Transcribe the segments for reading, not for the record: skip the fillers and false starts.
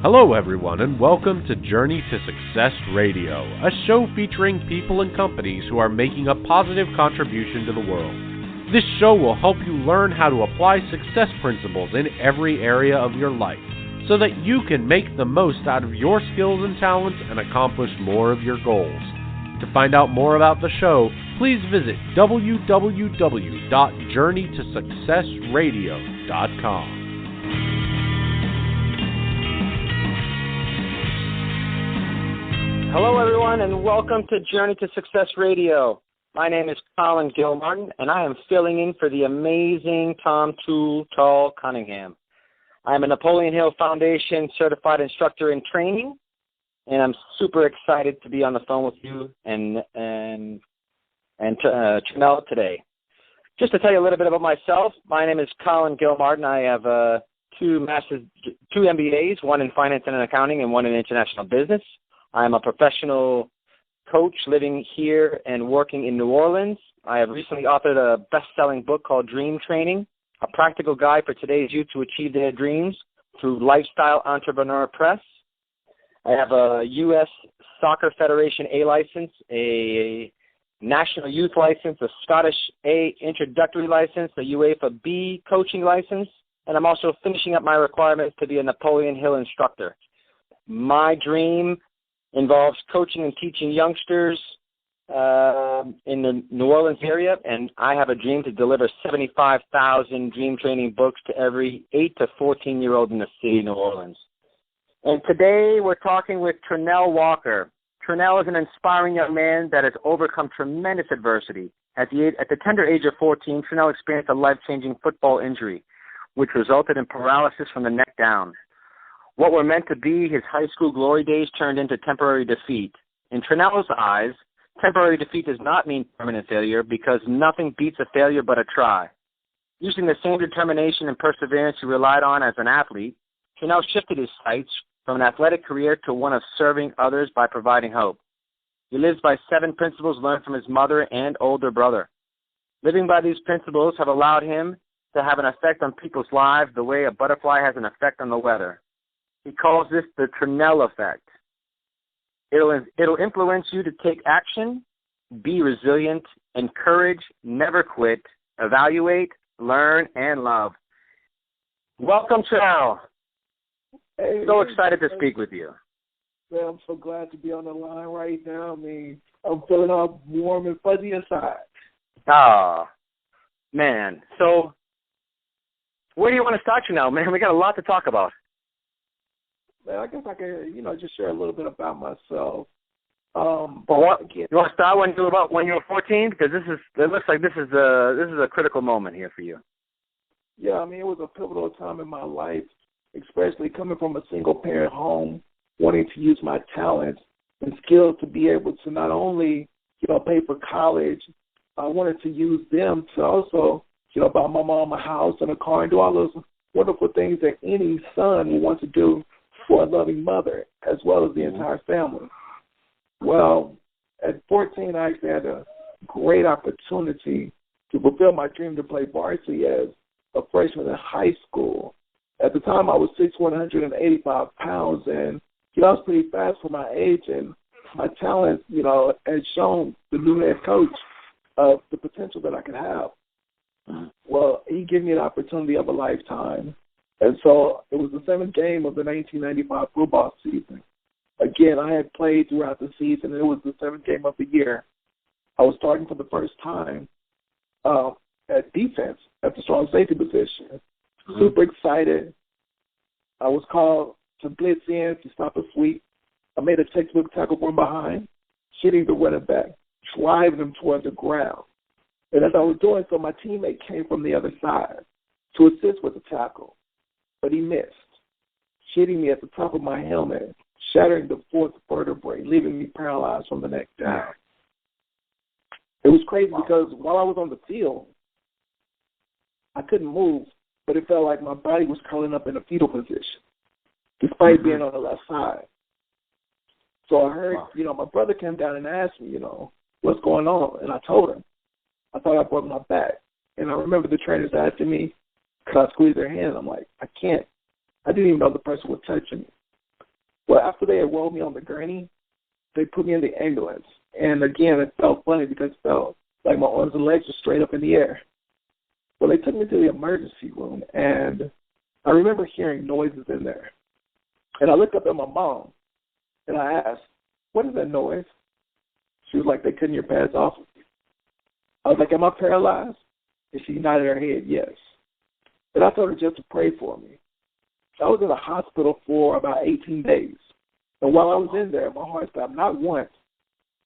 Hello, everyone, and welcome to Journey to Success Radio, a show featuring people and companies who are making a positive contribution to the world. This show will help you learn how to apply success principles in every area of your life so that you can make the most out of your skills and talents and accomplish more of your goals. To find out more about the show, please visit www.journeytosuccessradio.com. Hello, everyone, and welcome to Journey to Success Radio. My name is Colin Gilmartin, and I am filling in for the amazing Tom Too Tall Cunningham. I am a Napoleon Hill Foundation certified instructor in training, and I'm super excited to be on the phone with you and Trenell today. Just to tell you a little bit about myself, my name is Colin Gilmartin. I have two MBAs, one in finance and accounting and one in international business. I am a professional coach living here and working in New Orleans. I have recently authored a best-selling book called Dream Training, a practical guide for today's youth to achieve their dreams through Lifestyle Entrepreneur Press. I have a U.S. Soccer Federation A license, a National Youth license, a Scottish A introductory license, a UEFA B coaching license, and I'm also finishing up my requirements to be a Napoleon Hill instructor. My dream involves coaching and teaching youngsters in the New Orleans area, and I have a dream to deliver 75,000 dream training books to every 8 to 14-year-old in the city of New Orleans. And today we're talking with Trenell Walker. Trenell is an inspiring young man that has overcome tremendous adversity. At the tender age of 14, Trenell experienced a life-changing football injury, which resulted in paralysis from the neck down. What were meant to be his high school glory days turned into temporary defeat. In Trenell's eyes, temporary defeat does not mean permanent failure because nothing beats a failure but a try. Using the same determination and perseverance he relied on as an athlete, Trenell shifted his sights from an athletic career to one of serving others by providing hope. He lives by 7 principles learned from his mother and older brother. Living by these principles have allowed him to have an effect on people's lives the way a butterfly has an effect on the weather. He calls this the Trenell effect. It'll influence you to take action, be resilient, encourage, never quit, evaluate, learn, and love. Welcome, Trenell. Hey, so excited to speak with you. Man, I'm so glad to be on the line right now. I mean, I'm feeling all warm and fuzzy inside. Oh, man. So where do you want to start, Trenell, man? We got a lot to talk about. Man, I guess I can, just share a little bit about myself. You want to start when you were 14? Because it looks like this is a critical moment here for you. Yeah, I mean, it was a pivotal time in my life, especially coming from a single-parent home, wanting to use my talents and skills to be able to not only, pay for college. I wanted to use them to also, buy my mom a house and a car and do all those wonderful things that any son would want to do for a loving mother, as well as the entire family. Well, at 14, I actually had a great opportunity to fulfill my dream to play varsity as a freshman in high school. At the time, I was 6'1", 185 pounds, and I was pretty fast for my age, and my talent, had shown the new head coach of the potential that I could have. Well, he gave me an opportunity of a lifetime. And so it was the 7th game of the 1995 football season. Again, I had played throughout the season, and it was the 7th game of the year. I was starting for the first time at defense at the strong safety position. Super excited. I was called to blitz in to stop a sweep. I made a textbook tackle from behind, hitting the running back, driving him toward the ground. And as I was doing so, my teammate came from the other side to assist with the tackle. But he missed, hitting me at the top of my helmet, shattering the 4th vertebrae, leaving me paralyzed from the neck down. It was crazy because while I was on the field, I couldn't move, but it felt like my body was curling up in a fetal position, despite being on the left side. So I heard, my brother came down and asked me, what's going on? And I told him. I thought I broke my back. And I remember the trainers asking me, could I squeeze their hand? I'm like, I can't. I didn't even know the person was touching me. Well, after they had rolled me on the gurney, they put me in the ambulance. And again, it felt funny because it felt like my arms and legs were straight up in the air. Well, they took me to the emergency room, and I remember hearing noises in there. And I looked up at my mom, and I asked, "What is that noise?" She was like, "They couldn't hear pads off of you." I was like, "Am I paralyzed?" And she nodded her head, yes. And I told her just to pray for me. I was in the hospital for about 18 days. And while I was in there, my heart stopped not once,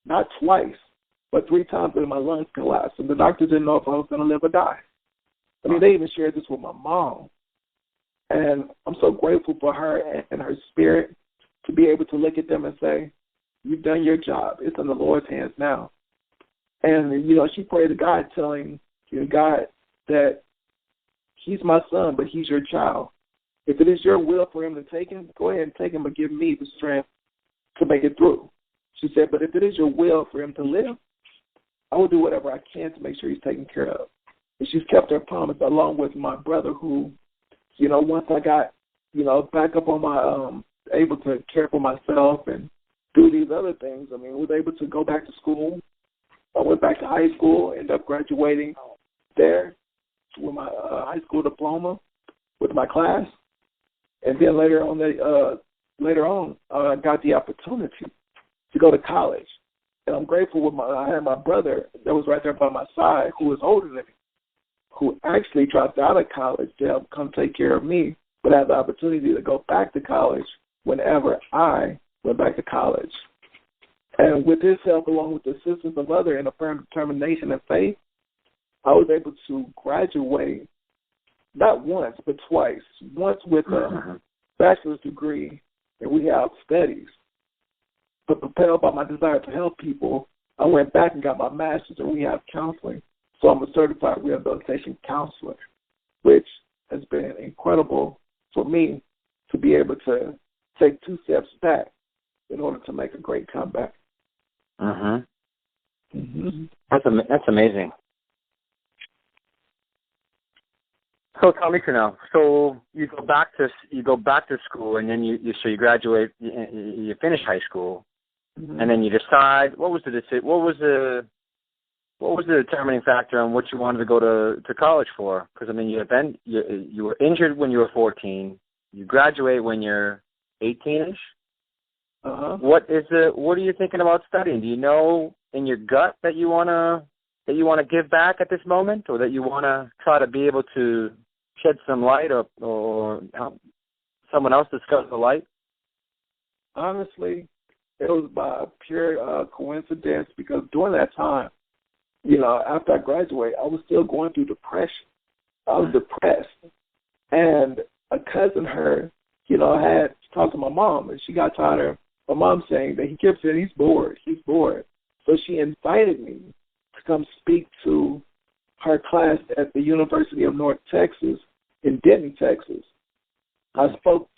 not twice, but 3 times and my lungs collapsed. And the doctors didn't know if I was going to live or die. I mean, they even shared this with my mom. And I'm so grateful for her and her spirit to be able to look at them and say, "You've done your job. It's in the Lord's hands now." And, she prayed to God, telling God that he's my son, but he's your child. If it is your will for him to take him, go ahead and take him, but give me the strength to make it through. She said, but if it is your will for him to live, I will do whatever I can to make sure he's taken care of. And she's kept her promise, along with my brother who, once I got, back up on my, able to care for myself and do these other things, was able to go back to school. I went back to high school, ended up graduating there with my high school diploma with my class. And then later on, I got the opportunity to go to college. And I'm grateful I had my brother that was right there by my side who was older than me, who actually dropped out of college to help come take care of me, but had the opportunity to go back to college whenever I went back to college. And with his help, along with the assistance of others and a firm determination and faith, I was able to graduate not once, but twice. Once with a bachelor's degree in rehab studies. But propelled by my desire to help people, I went back and got my master's in rehab counseling. So I'm a certified rehabilitation counselor, which has been incredible for me to be able to take 2 steps back in order to make a great comeback. That's amazing. So tell me, Trenell. So you go back to school, and then you graduate. You finish high school, and then you decide. What was the determining factor on what you wanted to go to college for? Because you were injured when you were 14. You graduate when you're 18ish. What are you thinking about studying? Do you know in your gut that you wanna give back at this moment, or that you wanna try to be able to shed some light, or help someone else discuss the light? Honestly, it was by pure coincidence, because during that time, after I graduated, I was still going through depression. I was depressed, and a cousin, had talked to my mom, and she got tired of my mom saying that he kept saying he's bored. So she invited me to come speak to her class at the University of North Texas in Denton, Texas. I spoke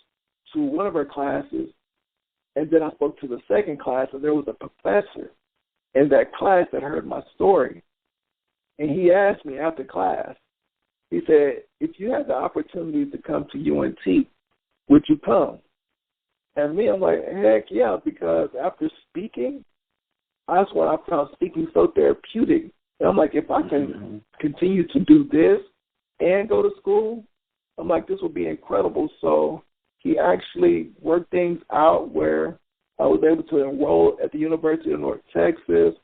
to one of her classes, and then I spoke to the second class, and there was a professor in that class that heard my story. And he asked me after class, he said, if you had the opportunity to come to UNT, would you come? And me, I'm like, heck yeah, because after speaking, that's what I found speaking so therapeutic. And I'm like, if I can continue to do this and go to school, I'm like, this will be incredible. So he actually worked things out where I was able to enroll at the University of North Texas.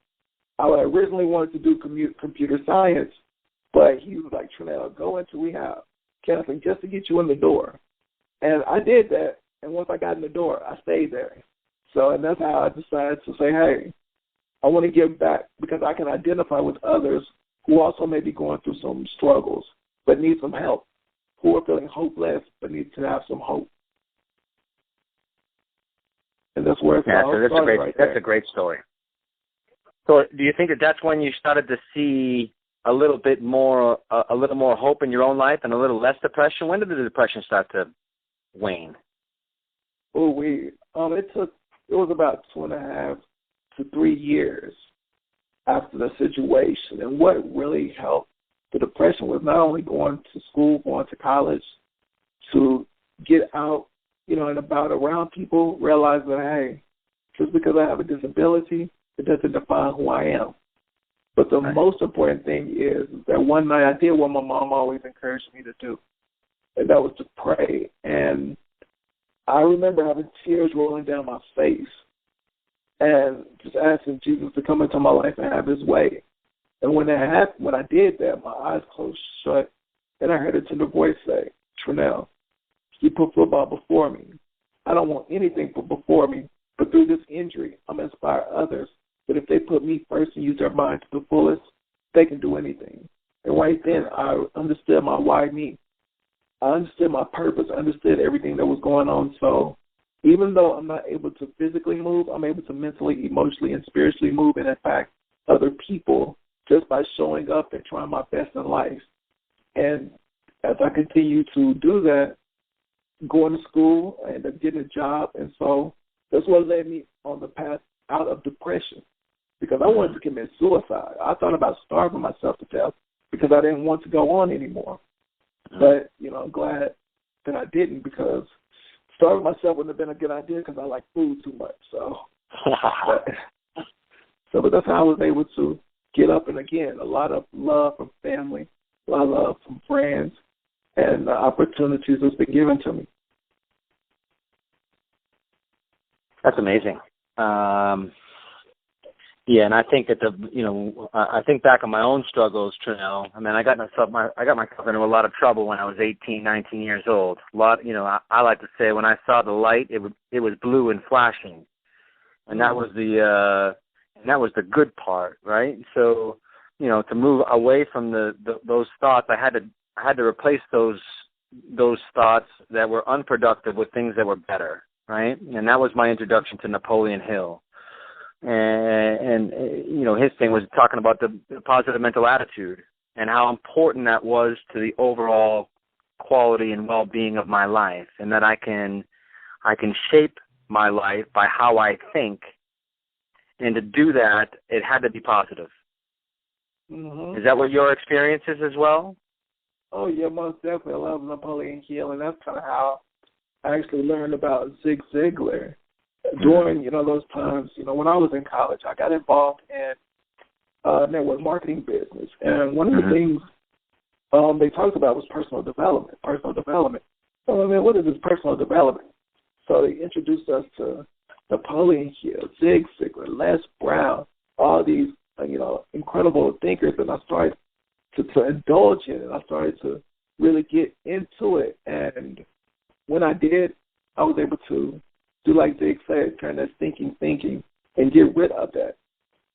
I originally wanted to do computer science, but he was like, Trenell, go into rehab counseling just to get you in the door. And I did that. And once I got in the door, I stayed there. So, and that's how I decided to say, hey, I want to give back, because I can identify with others who also may be going through some struggles but need some help, who are feeling hopeless but need to have some hope. And that's where it's all started right there. That's a great story. So do you think that that's when you started to see a little more hope in your own life and a little less depression? When did the depression start to wane? It was about 2.5 to 3 years after the situation. And what really helped the depression was not only going to school, going to college, to get out and about around people, realize that, hey, just because I have a disability, it doesn't define who I am. But the most important thing is that one night I did what my mom always encouraged me to do, and that was to pray. And I remember having tears rolling down my face and just asking Jesus to come into my life and have his way. And when that happened, when I did that, my eyes closed shut, and I heard a tender voice say, Trenell, you put football before me. I don't want anything put before me, but through this injury, I'm going to inspire others that if they put me first and use their mind to the fullest, they can do anything. And right then, I understood my why me. I understood my purpose. I understood everything that was going on. So even though I'm not able to physically move, I'm able to mentally, emotionally, and spiritually move and impact other people just by showing up and trying my best in life. And as I continue to do that, going to school and getting a job, and so that's what led me on the path out of depression, because I wanted to commit suicide. I thought about starving myself to death because I didn't want to go on anymore. But, I'm glad that I didn't, because starving myself wouldn't have been a good idea because I like food too much. But that's how I was able to get up, and again, a lot of love from family, a lot of love from friends, and the opportunities that's been given to me. That's amazing. Yeah, and I think that I think back on my own struggles, Trenell. I mean, I got myself into a lot of trouble when I was 18, 19 years old. I like to say when I saw the light, it was blue and flashing, and that was the good part, right? So, to move away from those thoughts, I had to replace those thoughts that were unproductive with things that were better, right? And that was my introduction to Napoleon Hill. And his thing was talking about the positive mental attitude and how important that was to the overall quality and well-being of my life, and that I can shape my life by how I think, and to do that, it had to be positive. Mm-hmm. Is that what your experience is as well? Oh, yeah, most definitely. I love Napoleon Hill, and that's kind of how I actually learned about Zig Ziglar. During, those times, when I was in college, I got involved in network marketing business. And one of the things they talked about was personal development. So, what is this personal development? So they introduced us to Napoleon Hill, Zig Ziglar, Les Brown, all these, incredible thinkers. And I started to indulge in it. I started to really get into it. And when I did, I was able to do like Zig said, turn that thinking, and get rid of that,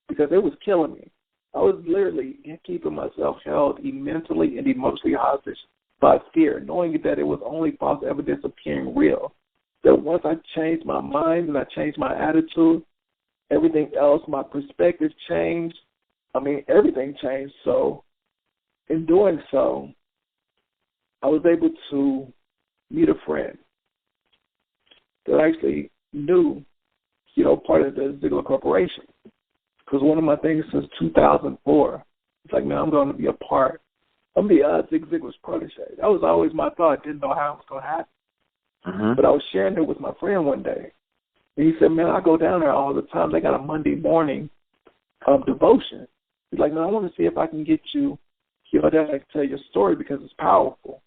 because it was killing me. I was literally keeping myself held mentally and emotionally hostage by fear, knowing that it was only false evidence appearing real. That once I changed my mind and I changed my attitude, everything else, my perspective changed. Everything changed. So in doing so, I was able to meet a friend that actually knew, part of the Ziglar Corporation. Because one of my things since 2004, it's like, man, I'm going to be a part. I'm going to be Zig Ziglar's protege. That was always my thought. I didn't know how it was going to happen. Mm-hmm. But I was sharing it with my friend one day. And he said, man, I go down there all the time. They got a Monday morning devotion. He's like, man, I want to see if I can get you, that I can tell your story because it's powerful.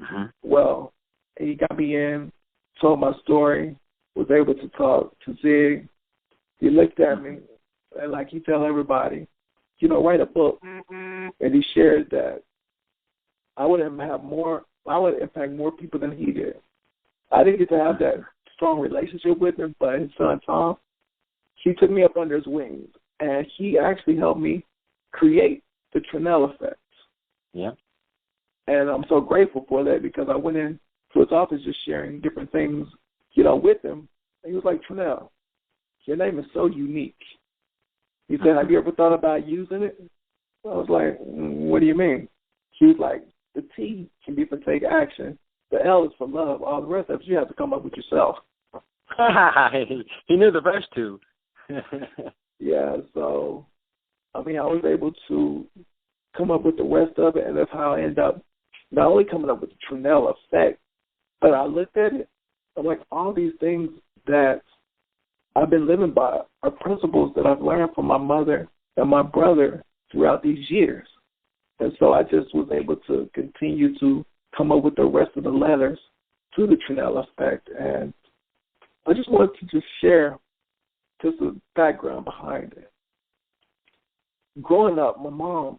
Mm-hmm. Well, he got me in, told my story, was able to talk to Zig. He looked at me, and like he tell everybody, write a book. Mm-hmm. And he shared that I would impact more people than he did. I didn't get to have that strong relationship with him, but his son Tom, he took me up under his wings, and he actually helped me create the Trenell effect. Yeah. And I'm so grateful for that, because I went in to his office just sharing different things, with him. And he was like, Trenell, your name is so unique. He said, have you ever thought about using it? I was like, what do you mean? He was like, the T can be for take action. The L is for love. All the rest of it, you have to come up with yourself. He knew the first two. Yeah, so, I was able to come up with the rest of it, and that's how I ended up not only coming up with the Trenell effect, but I looked at it like all these things that I've been living by are principles that I've learned from my mother and my brother throughout these years. And so I just was able to continue to come up with the rest of the letters to the Trenell effect. And I just wanted to just share just the background behind it. Growing up, my mom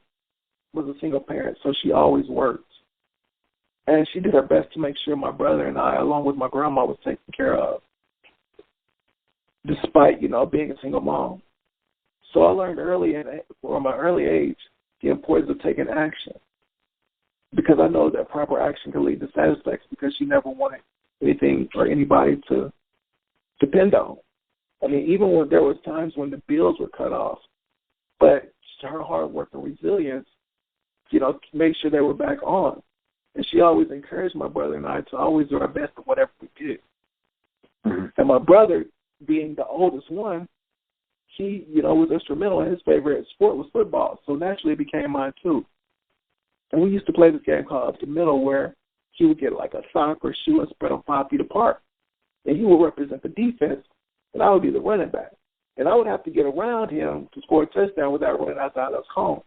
was a single parent, so she always worked. And she did her best to make sure my brother and I, along with my grandma, was taken care of, despite, being a single mom. So I learned from an early age the importance of taking action, because I know that proper action can lead to satisfaction, because she never wanted anything or anybody to depend on. I mean, even when there was times when the bills were cut off, but her hard work and resilience, made sure they were back on. And she always encouraged my brother and I to always do our best at whatever we did. Mm-hmm. And my brother, being the oldest one, he, was instrumental, and his favorite sport was football. So naturally it became mine too. And we used to play this game called Up the Middle, where he would get like a sock or shoe and spread them 5 feet apart. And he would represent the defense, and I would be the running back. And I would have to get around him to score a touchdown without running outside those cones.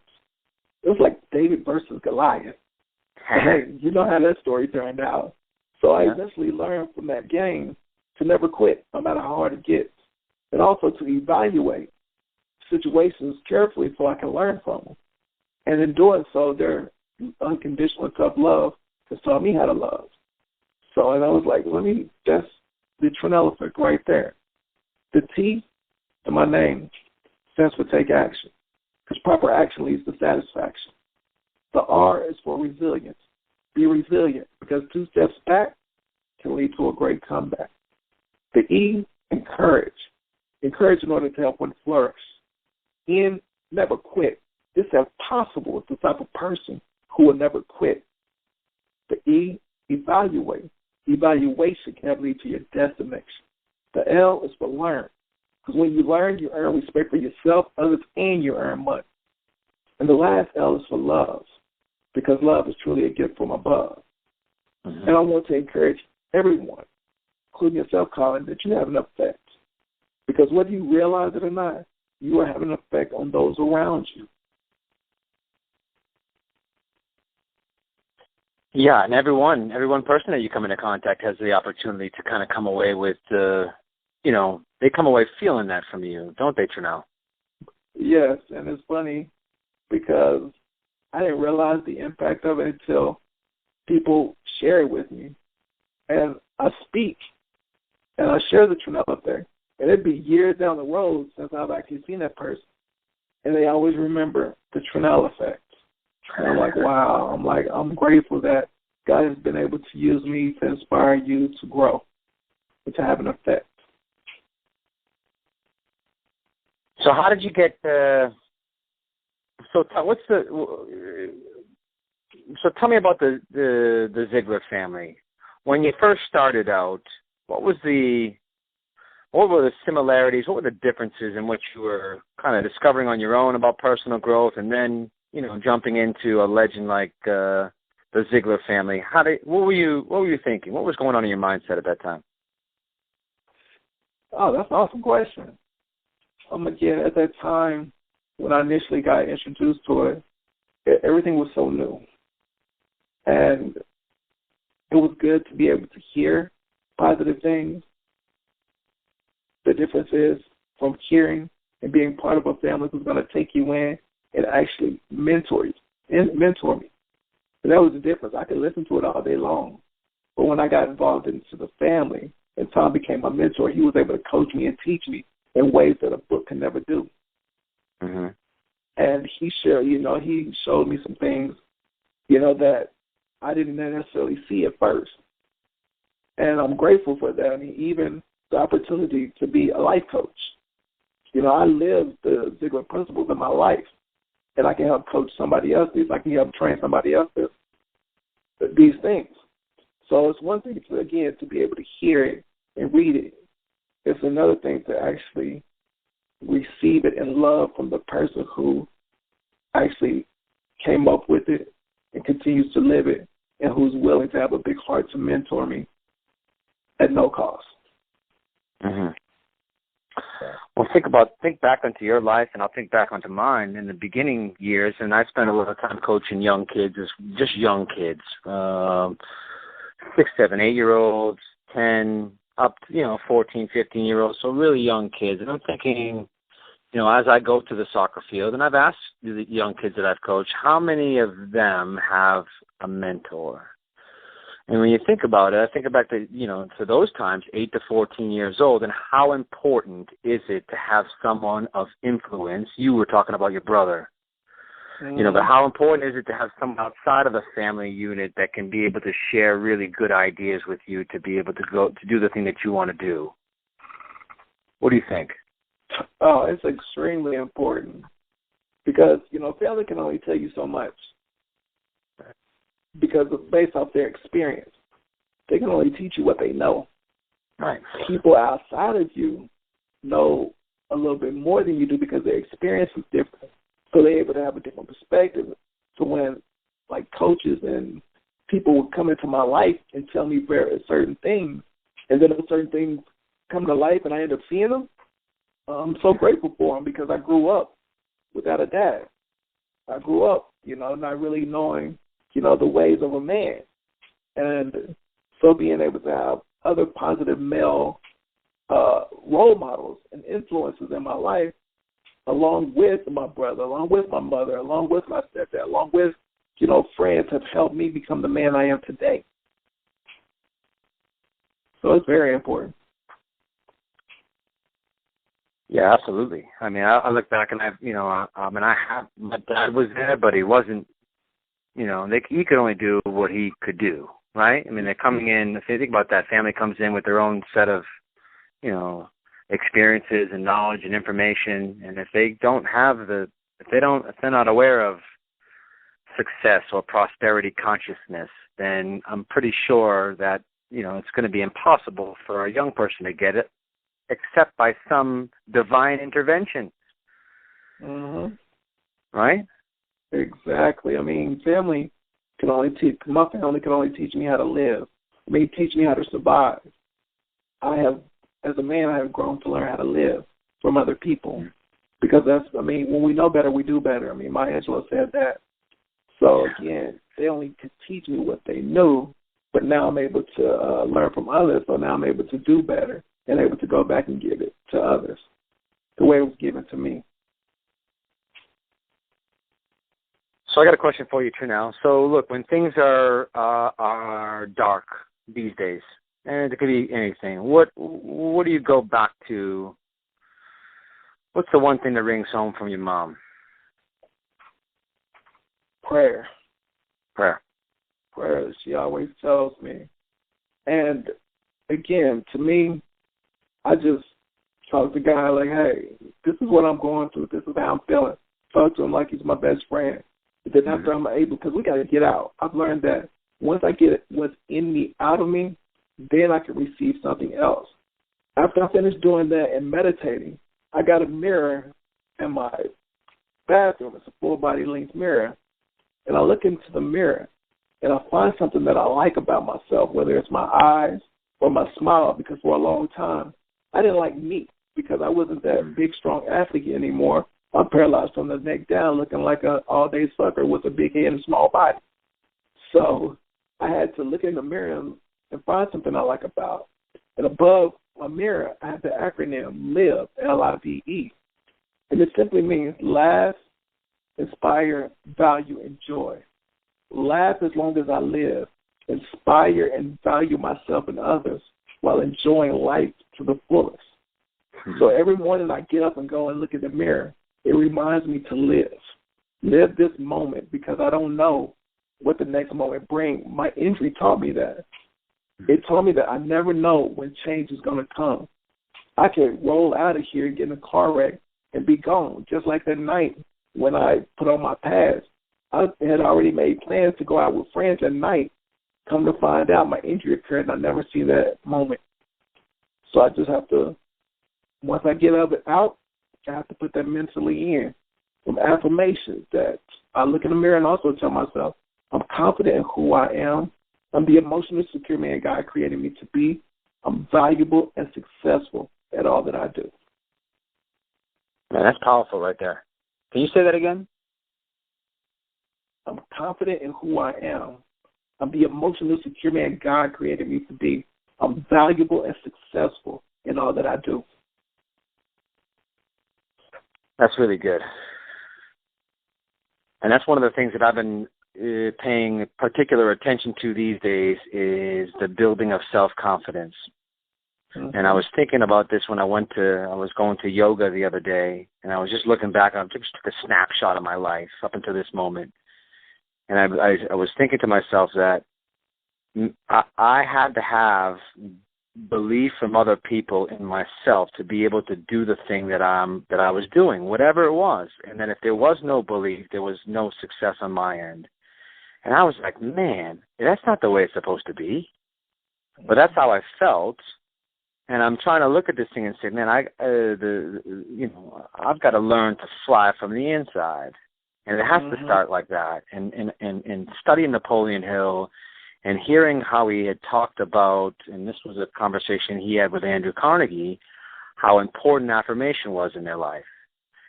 It was like David versus Goliath. Hey, you know how that story turned out. So I eventually learned from that game to never quit, no matter how hard it gets, and also to evaluate situations carefully so I can learn from them. And in doing so, their unconditional and tough love has taught me how to love. So, and I was like, that's the Trenell effect right there. The T in my name stands for take action, because proper action leads to satisfaction. The R is for resilience. Be resilient, because 2 steps back can lead to a great comeback. The E, encourage. Encourage in order to help one flourish. N, never quit. This, if possible, is the type of person who will never quit. The E, evaluate. Evaluation can lead to your destination. The L is for learn, because when you learn, you earn respect for yourself, others, and you earn money. And the last L is for love, because love is truly a gift from above. Mm-hmm. And I want to encourage everyone, including yourself, Colin, that you have an effect. Because whether you realize it or not, you are having an effect on those around you. Yeah, and everyone person that you come into contact has the opportunity to kind of come away with, they come away feeling that from you, don't they, Trenell? Yes, and it's funny because I didn't realize the impact of it until people share it with me. And I speak, and I share the Trenell effect. And it'd be years down the road since I've actually seen that person. And they always remember the Trenell effect. And I'm like, wow. I'm grateful that God has been able to use me to inspire you to grow and to have an effect. So how did you get So tell me about the Ziglar family. When you first started out, what were the similarities? What were the differences in what you were kind of discovering on your own about personal growth, and then jumping into a legend like the Ziglar family? What were you thinking? What was going on in your mindset at that time? Oh, that's an awesome question. Again, at that time, when I initially got introduced to it, everything was so new. And it was good to be able to hear positive things. The difference is from hearing and being part of a family who's going to take you in and actually mentor me. And that was the difference. I could listen to it all day long. But when I got involved into the family and Tom became my mentor, he was able to coach me and teach me in ways that a book can never do. Mm-hmm. And he showed me some things, that I didn't necessarily see at first. And I'm grateful for that. I mean, even the opportunity to be a life coach. I live the Ziglar principles in my life, and I can help coach somebody else. I can help train somebody else these things. So it's one thing, to be able to hear it and read it. It's another thing to actually receive it and love from the person who actually came up with it and continues to live it, and who's willing to have a big heart to mentor me. at no cost. Mm-hmm. Well, think back onto your life, and I'll think back onto mine in the beginning years. And I spent a lot of time coaching young kids, just young kids, 6, 7, 8-year-olds, 10, up to 14, 15-year-olds. So really young kids. And I'm thinking, as I go to the soccer field, and I've asked the young kids that I've coached, how many of them have a mentor? And when you think about it, I think back to, to those times, 8 to 14 years old, and how important is it to have someone of influence? You were talking about your brother, but how important is it to have someone outside of the family unit that can be able to share really good ideas with you to be able to go to do the thing that you want to do? What do you think? Oh, it's extremely important because, family can only tell you so much. Because it's based off their experience. They can only teach you what they know. Right. People outside of you know a little bit more than you do because their experience is different. So they're able to have a different perspective. So when, like, coaches and people would come into my life and tell me certain things, and then those certain things come to life and I end up seeing them, I'm so grateful for them because I grew up without a dad. I grew up, not really knowing the ways of a man. And so being able to have other positive male role models and influences in my life, along with my brother, along with my mother, along with my stepdad, along with, friends, have helped me become the man I am today. So it's very important. Yeah, absolutely. I mean, I look back and my dad was there, but he wasn't, he could only do what he could do, right? I mean, they're coming in, if you think about that, family comes in with their own set of, experiences and knowledge and information, and if they're not aware of success or prosperity consciousness, then I'm pretty sure that, it's going to be impossible for a young person to get it, except by some divine intervention. Mm-hmm. Right? Exactly. I mean, my family can only teach me how to live. Teach me how to survive. As a man, I have grown to learn how to live from other people. Because when we know better, we do better. Maya Angelou said that. So again, they only could teach me what they knew, but now I'm able to learn from others, so now I'm able to do better and able to go back and give it to others the way it was given to me. So I got a question for you, Trenell. So look, when things are dark these days, and it could be anything, what do you go back to? What's the one thing that rings home from your mom? Prayer. Prayer. Prayer, she always tells me. And again, to me, I just talk to God like, hey, this is what I'm going through. This is how I'm feeling. Talk to him like he's my best friend. And then after I'm able, because we got to get out. I've learned that once I get what's in me out of me, then I can receive something else. After I finish doing that and meditating, I got a mirror in my bathroom. It's a full-body length mirror. And I look into the mirror, and I find something that I like about myself, whether it's my eyes or my smile, because for a long time, I didn't like me because I wasn't that big, strong athlete anymore. I'm paralyzed from the neck down, looking like an all-day sucker with a big head and small body. So I had to look in the mirror and find something I like about. And above my mirror, I have the acronym LIVE, L-I-V-E. And it simply means laugh, inspire, value, and joy. Laugh as long as I live, inspire and value myself and others while enjoying life to the fullest. So every morning I get up and go and look in the mirror, it reminds me to live. Live this moment because I don't know what the next moment brings. My injury taught me that. It taught me that I never know when change is going to come. I can roll out of here, get in a car wreck, and be gone. Just like that night when I put on my pads. I had already made plans to go out with friends at night. Come to find out, my injury occurred, and I never see that moment. So I just have to, once I get out, I have to put that mentally in. Some affirmations that I look in the mirror and also tell myself, I'm confident in who I am. I'm the emotionally secure man God created me to be. I'm valuable and successful at all that I do. Man, that's powerful right there. Can you say that again? I'm confident in who I am. I'm the emotionally secure man God created me to be. I'm valuable and successful in all that I do. That's really good. And that's one of the things that I've been paying particular attention to these days is the building of self-confidence. Mm-hmm. And I was thinking about this when I was going to yoga the other day, and I was just looking back, I just took a snapshot of my life up until this moment. And I was thinking to myself that I had to have belief from other people in myself to be able to do the thing that I was doing, whatever it was. And then if there was no belief, there was no success on my end. And I was like, man, that's not the way it's supposed to be. But that's how I felt. And I'm trying to look at this thing and say, man, I've got to learn to fly from the inside. And it has to start like that. And studying Napoleon Hill and hearing how he had talked about, and this was a conversation he had with Andrew Carnegie, how important affirmation was in their life,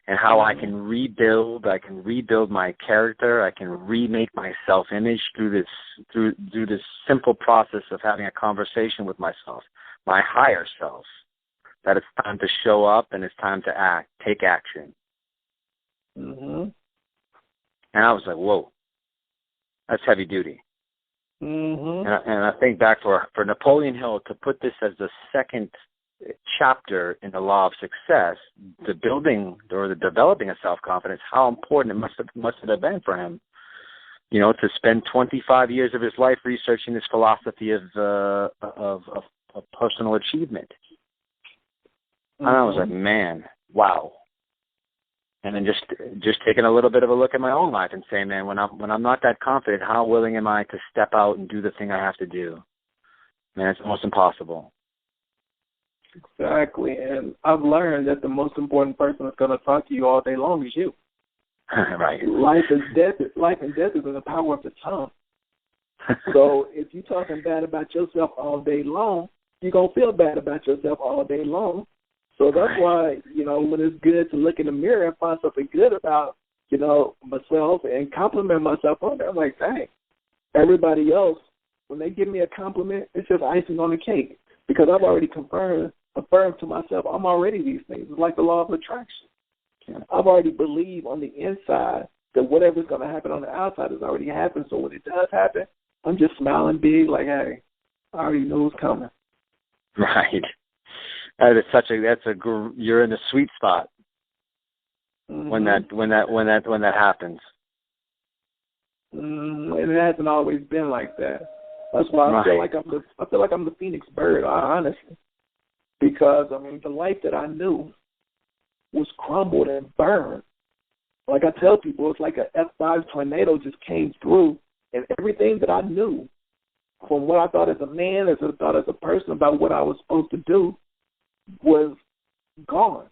and how I can rebuild my character, I can remake my self-image through this simple process of having a conversation with myself, my higher self, that it's time to show up and it's time to take action. Mm-hmm. And I was like, whoa, that's heavy duty. Mm-hmm. And I think back for Napoleon Hill to put this as the second chapter in the law of success, the building or the developing of self-confidence, how important it must have been for him, to spend 25 years of his life researching this philosophy of personal achievement. Mm-hmm. And I was like, man, wow. And then just taking a little bit of a look at my own life and saying, man, when I'm not that confident, how willing am I to step out and do the thing I have to do? Man, it's almost impossible. Exactly. And I've learned that the most important person that's going to talk to you all day long is you. Right. Life and death is in the power of the tongue. So if you're talking bad about yourself all day long, you're going to feel bad about yourself all day long. So that's why, when it's good to look in the mirror and find something good about, myself and compliment myself on it, I'm like, dang, everybody else, when they give me a compliment, it's just icing on the cake because I've already affirmed to myself I'm already these things. It's like the law of attraction. I've already believed on the inside that whatever's going to happen on the outside has already happened. So when it does happen, I'm just smiling big like, hey, I already knew it was coming. Right. You're in the sweet spot when that happens. And it hasn't always been like that. That's why I feel like I'm the Phoenix bird, honestly, because the life that I knew was crumbled and burned. Like I tell people, it's like an F5 tornado just came through, and everything that I knew, from what I thought as a man, as I thought as a person about what I was supposed to do, was gone.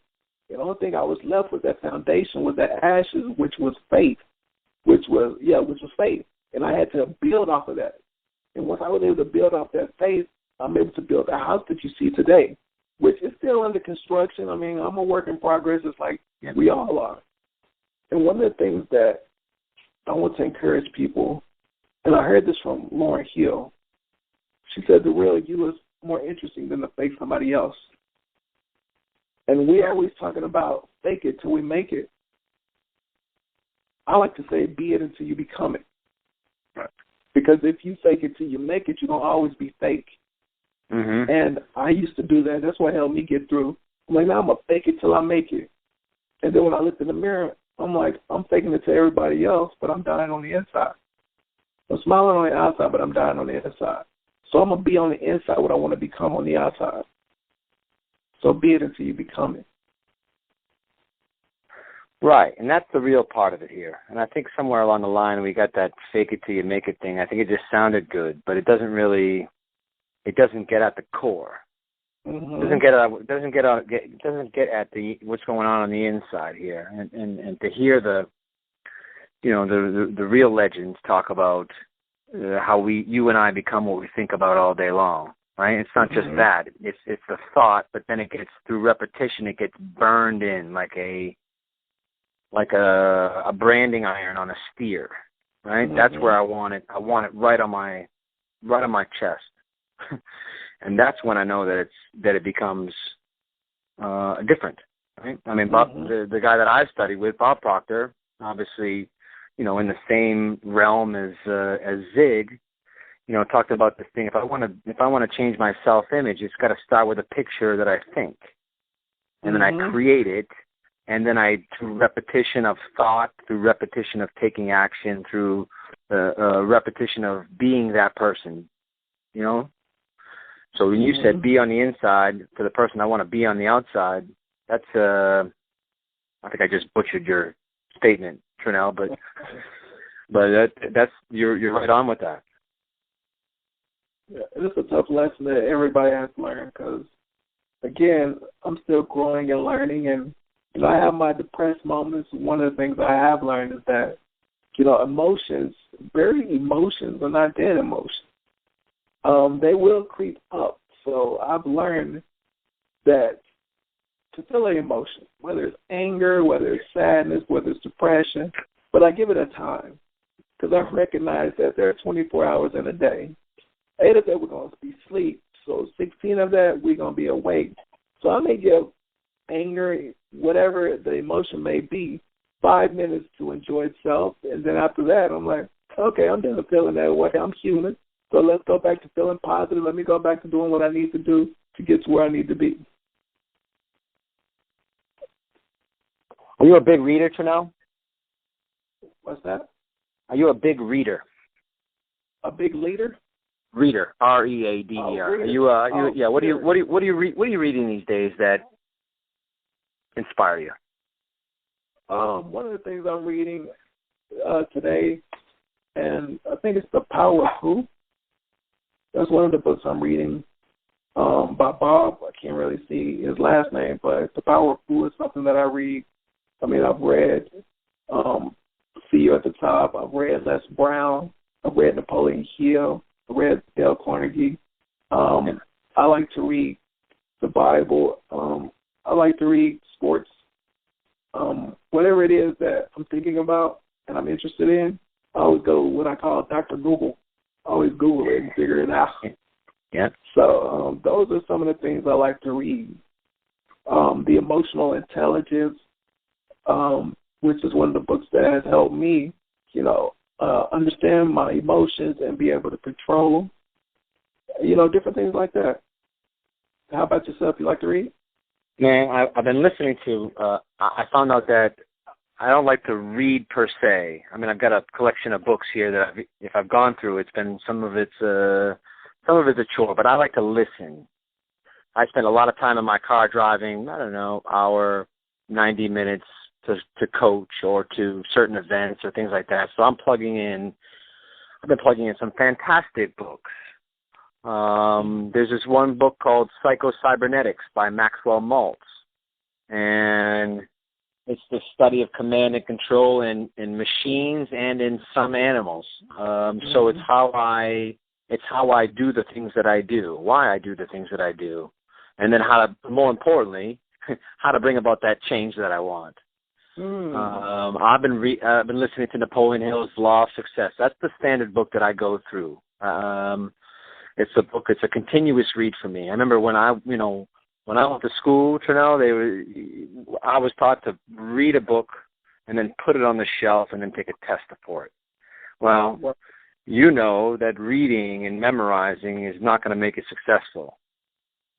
The only thing I was left with that foundation was that ashes, which was faith, which was faith. And I had to build off of that. And once I was able to build off that faith, I'm able to build the house that you see today, which is still under construction. I'm a work in progress. It's like we all are. And one of the things that I want to encourage people, and I heard this from Lauryn Hill, she said the real you is more interesting than the fake somebody else. And we're always talking about fake it till we make it. I like to say be it until you become it. Right. Because if you fake it till you make it, you're going to always be fake. Mm-hmm. And I used to do that. That's what helped me get through. I'm like, now I'm going to fake it till I make it. And then when I looked in the mirror, I'm like, I'm faking it to everybody else, but I'm dying on the inside. I'm smiling on the outside, but I'm dying on the inside. So I'm going to be on the inside what I want to become on the outside. So be it until you become it. Right, and that's the real part of it here. And I think somewhere along the line we got that fake it till you make it thing. I think it just sounded good, but it doesn't get at the core. Mm-hmm. It doesn't get at what's going on the inside here. And to hear the real legends talk about how you and I become what we think about all day long. right? It's not just that. It's a thought, but then it gets, through repetition, it gets burned in like a branding iron on a steer, right? That's where I want it. I want it right on my chest. And that's when I know that it becomes different, right? I mean, Bob, the guy that I studied with, Bob Proctor, obviously, in the same realm as Zig, talked about this thing. If I want to change my self-image, it's got to start with a picture that I think, and then I create it, and then through repetition of thought, through repetition of taking action, through repetition of being that person, So when you said be on the inside for the person I want to be on the outside, that's I think I just butchered your statement, Trenell, but that's you're right on with that. Yeah, it's a tough lesson that everybody has to learn because, again, I'm still growing and learning, and I have my depressed moments. One of the things I have learned is that emotions, buried emotions, are not dead emotions. They will creep up. So I've learned that to feel an emotion, whether it's anger, whether it's sadness, whether it's depression, but I give it a time because I recognize that there are 24 hours in a day. 8 of that we're going to be asleep, so 16 of that we're going to be awake. So I may give anger, whatever the emotion may be, 5 minutes to enjoy itself, and then after that I'm like, okay, I'm done feeling that way. I'm human. So let's go back to feeling positive. Let me go back to doing what I need to do to get to where I need to be. Are you a big reader, Trenell? What's that? Are you a big reader? A big leader? Reader, R-E-A-D-E-R. Are you? Yeah. What are you reading these days that inspire you? One of the things I'm reading today, and I think it's The Power of Who. That's one of the books I'm reading by Bob. I can't really see his last name, but The Power of Who is something that I read. I mean, I've read See You at the Top. I've read Les Brown. I've read Napoleon Hill. I've read Dale Carnegie. I like to read the Bible. I like to read sports. Whatever it is that I'm thinking about and I'm interested in, I always go what I call Dr. Google. I always Google it and figure it out. Yeah. So those are some of the things I like to read. The Emotional Intelligence, which is one of the books that has helped me, understand my emotions and be able to control them. Different things like that. How about yourself? You like to read? Man, I've been listening to. I found out that I don't like to read per se. I mean, I've got a collection of books here that if I've gone through, it's been some of it's a chore, but I like to listen. I spend a lot of time in my car driving. I don't know, hour, 90 minutes to coach or to certain events or things like that. So I've been plugging in some fantastic books. There's this one book called Psycho-Cybernetics by Maxwell Maltz, and it's the study of command and control in machines and in some animals. So it's how I do the things that I do, why I do the things that I do, and then more importantly, how to bring about that change that I want. I've been listening to Napoleon Hill's Law of Success. That's the standard book that I go through. It's a book. It's a continuous read for me. I remember when I went to school, Trenell, I was taught to read a book and then put it on the shelf and then take a test for it. Well, that reading and memorizing is not going to make it successul.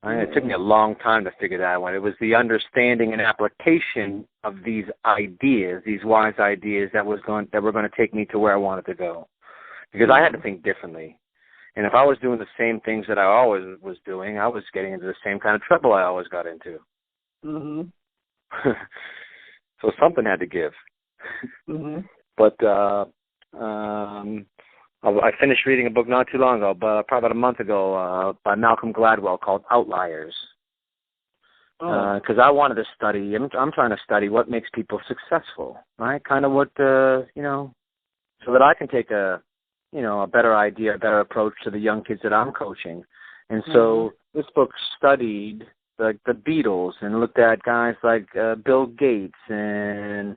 It took me a long time to figure that one. It was the understanding and application of these ideas, these wise ideas that were going to take me to where I wanted to go, because I had to think differently. And if I was doing the same things that I always was doing, I was getting into the same kind of trouble I always got into. So something had to give. But I finished reading a book not too long ago, probably about a month ago, by Malcolm Gladwell called Outliers. Because I wanted to study, I'm trying to study what makes people successful, right? Kind of what, so that I can take a better idea, a better approach to the young kids that I'm coaching. And so this book studied the Beatles and looked at guys like Bill Gates and,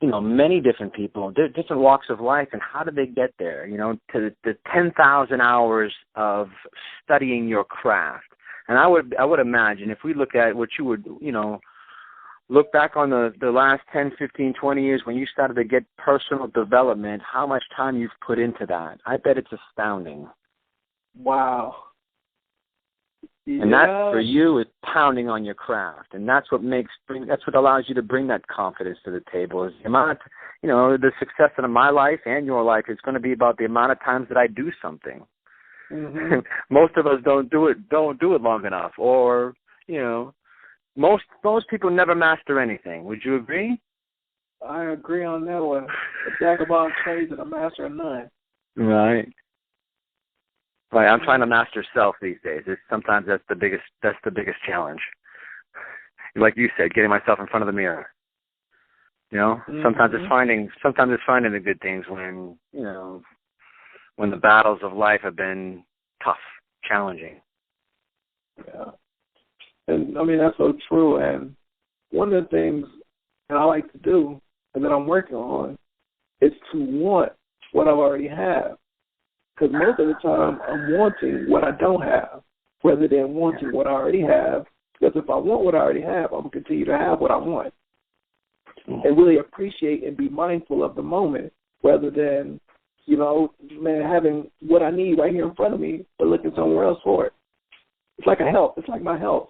many different people, different walks of life, and how did they get there, to the 10,000 hours of studying your craft. And I would imagine if we look at what you would, look back on the last 10, 15, 20 years when you started to get personal development, how much time you've put into that. I bet it's astounding. Wow. Yeah. And that, for you, is pounding on your craft. And that's what allows you to bring that confidence to the table. Is the amount of, the success in my life and your life is going to be about the amount of times that I do something. Mm-hmm. Most of us don't do it long enough, or, most people never master anything. Would you agree? I agree on that one. A jack of all trades and a master of none. Right. Right. I'm trying to master self these days. Sometimes that's the biggest challenge. Like you said, getting myself in front of the mirror. Sometimes it's finding the good things when the battles of life have been tough, challenging. Yeah. And I mean, that's so true. And one of the things that I like to do and that I'm working on is to want what I already have. Because most of the time I'm wanting what I don't have rather than wanting what I already have. Because if I want what I already have, I'm going to continue to have what I want. And really appreciate and be mindful of the moment rather than, having what I need right here in front of me but looking somewhere else for it. It's like a health. It's like my health.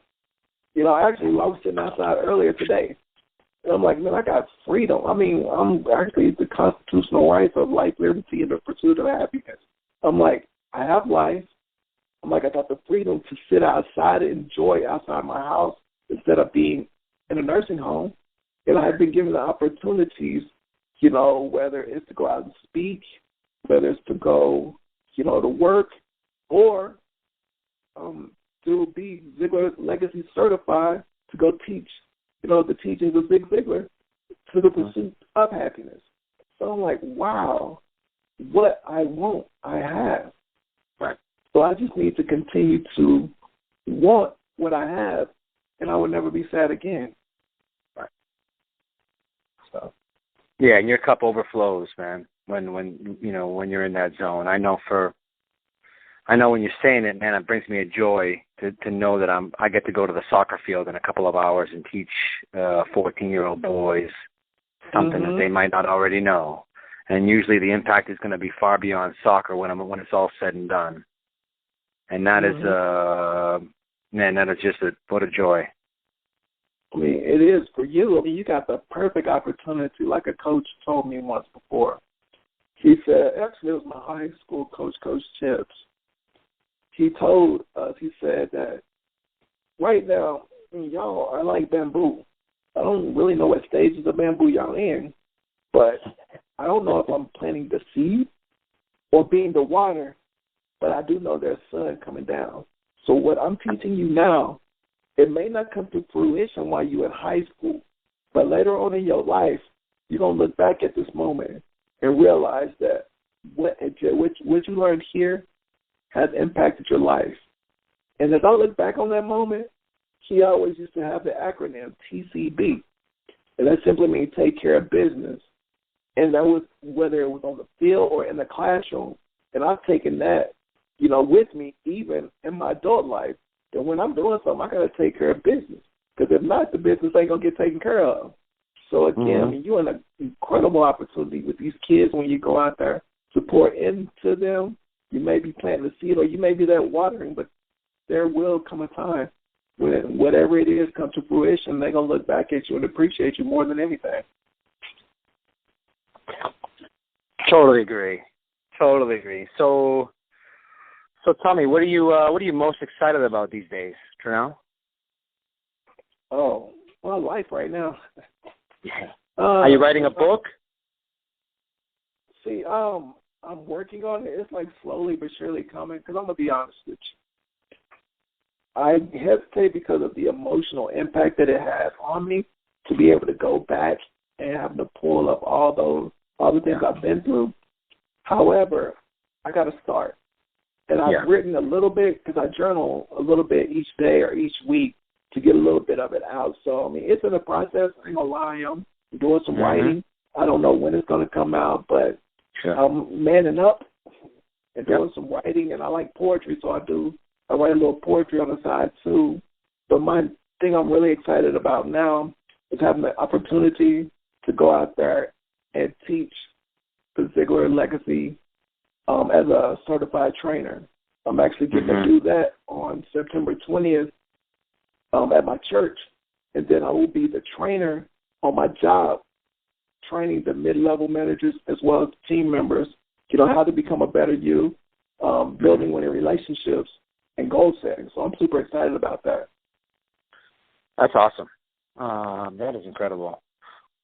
I was sitting outside earlier today, and I'm like, man, I got freedom. I mean, I'm actually the constitutional rights of life, liberty, and the pursuit of happiness. I'm like, I have life. I'm like, I got the freedom to sit outside and enjoy outside my house instead of being in a nursing home. And I have been given the opportunities, whether it's to go out and speak, whether it's to go, to work, or to be Ziglar Legacy certified to go teach, the teachings of Zig Ziglar to the pursuit of happiness. So I'm like, wow, what I want, I have. Right. So I just need to continue to want what I have, and I will never be sad again. Right. So. Yeah, and your cup overflows, man. When you're in that zone. I know when you're saying it, man, it brings me a joy to know that I get to go to the soccer field in a couple of hours and teach 14-year-old boys something that they might not already know. And usually the impact is going to be far beyond soccer when it's all said and done. And that is, that is just what a joy. I mean, it is for you. I mean, you got the perfect opportunity, like a coach told me once before. He said, actually, it was my high school coach, Coach Chips. He told us, he said that right now, y'all are like bamboo. I don't really know what stages of bamboo y'all in, but I don't know if I'm planting the seed or being the water, but I do know there's sun coming down. So what I'm teaching you now, it may not come to fruition while you're in high school, but later on in your life, you're going to look back at this moment and realize that what you learned here has impacted your life. And as I look back on that moment, he always used to have the acronym TCB, and that simply means take care of business. And that was whether it was on the field or in the classroom. And I've taken that, with me even in my adult life. That when I'm doing something, I got to take care of business. Because if not, the business ain't going to get taken care of. So, again, I mean, you're in an incredible opportunity with these kids when you go out there to pour into them. You may be planting the seed or you may be there watering, but there will come a time when whatever it is comes to fruition, they're going to look back at you and appreciate you more than anything. Totally agree. So tell me, what are you most excited about these days, Trenell? Oh, well, life right now. Yeah. Are you writing a book? See, I'm working on it. It's like slowly but surely coming, because I'm going to be honest with you. I hesitate because of the emotional impact that it has on me to be able to go back and have to pull up all the things I've been through. However, I got to start. And I've written a little bit because I journal a little bit each day or each week to get a little bit of it out. So, I mean, it's in the process. I ain't going to lie. I'm doing some writing. I don't know when it's going to come out, but I'm manning up and doing some writing. And I like poetry, so I write a little poetry on the side, too. But my thing I'm really excited about now is having the opportunity to go out there and teach the Ziglar legacy as a certified trainer. I'm actually getting to do that on September 20th at my church. And then I will be the trainer on my job, training the mid-level managers as well as team members, how to become a better you, building winning relationships, and goal setting. So I'm super excited about that. That's awesome. That is incredible.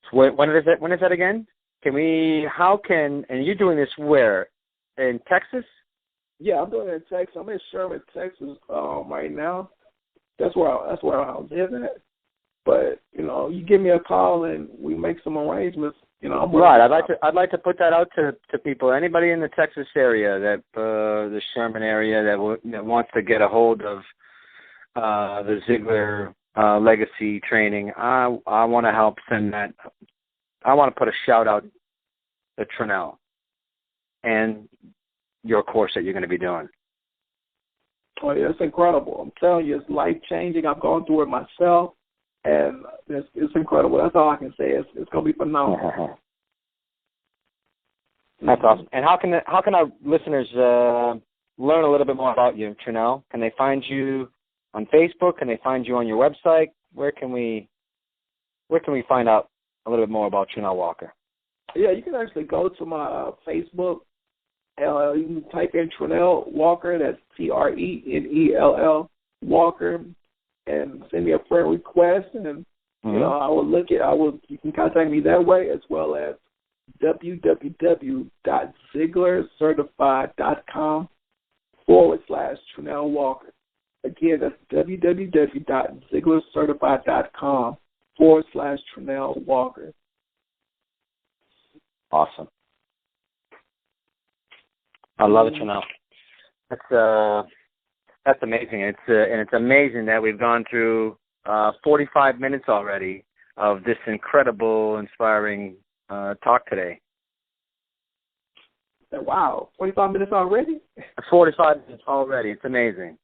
So when is it? When is that again? And you're doing this where? In Texas? Yeah, I'm doing it in Texas. I'm in Sherman, Texas right now. That's where I was living at. But, you give me a call and we make some arrangements. I'm right. I'd like to put that out to people. Anybody in the Texas area, the Sherman area that wants to get a hold of the Ziglar legacy training, I want to help send that. I want to put a shout out to Trenell and your course that you're going to be doing. Oh, yeah, it's incredible. I'm telling you, it's life-changing. I've gone through it myself, and it's incredible. That's all I can say. It's going to be phenomenal. That's awesome. And how can our listeners learn a little bit more about you, Trenell? Can they find you on Facebook? Can they find you on your website? Where can we find out a little bit more about Trenell Walker? Yeah, you can actually go to my Facebook. You can type in Trenell Walker. That's Trenell Walker, and send me a friend request, and I will look at. You can contact me that way, as well as www.ziglarcertified.com/Trenell Walker. Again, that's www.ziglarcertified.com/Trenell Walker. Awesome. I love it, Trenell. That's amazing. It's amazing that we've gone through 45 minutes already of this incredible, inspiring talk today. Wow, 45 minutes already? 45 minutes already. It's amazing.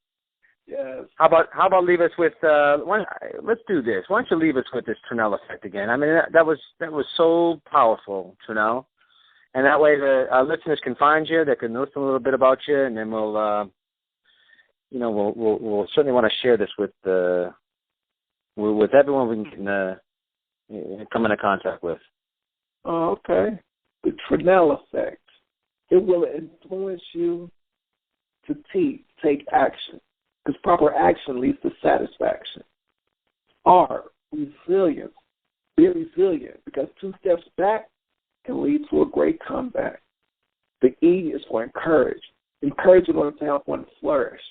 Yes. How about leave us with? Let's do this. Why don't you leave us with this Trenell effect again? I mean, that was so powerful, Trenell. And that way the listeners can find you, they can listen a little bit about you, and then we'll certainly want to share this with everyone we can come into contact with. Oh, okay. The Trenell effect. It will influence you to take action, because proper action leads to satisfaction. R, resilience. Be resilient, because 2 steps back can lead to a great comeback. The E is for encourage. Encourage in order to help one flourish.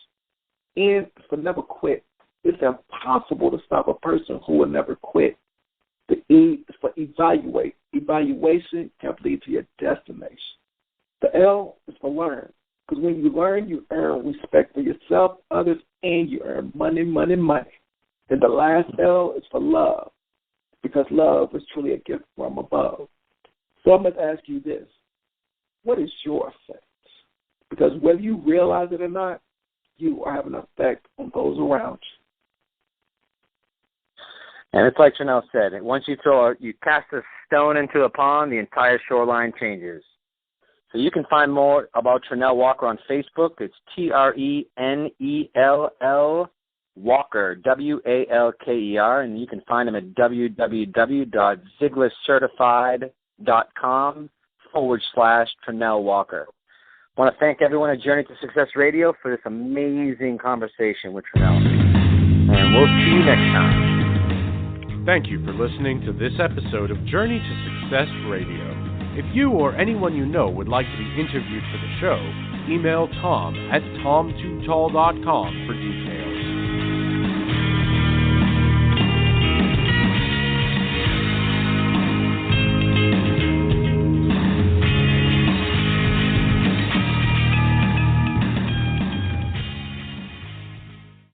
N is for never quit. It's impossible to stop a person who will never quit. The E is for evaluate. Evaluation can lead to your destination. The L is for learn. Because when you learn, you earn respect for yourself, others, and you earn money, money, money. And the last L is for love. Because love is truly a gift from above. So I must ask you this. What is your effect? Because whether you realize it or not, you are having an effect on those around you. And it's like Trenell said, once you cast a stone into a pond, the entire shoreline changes. So you can find more about Trenell Walker on Facebook. It's Trenell Walker, Walker, and you can find him at www.ziglarcertified.com/Trenell Walker. I want to thank everyone at Journey to Success Radio for this amazing conversation with Trenell. And we'll see you next time. Thank you for listening to this episode of Journey to Success Radio. If you or anyone you know would like to be interviewed for the show, email Tom at tom2tall.com for details.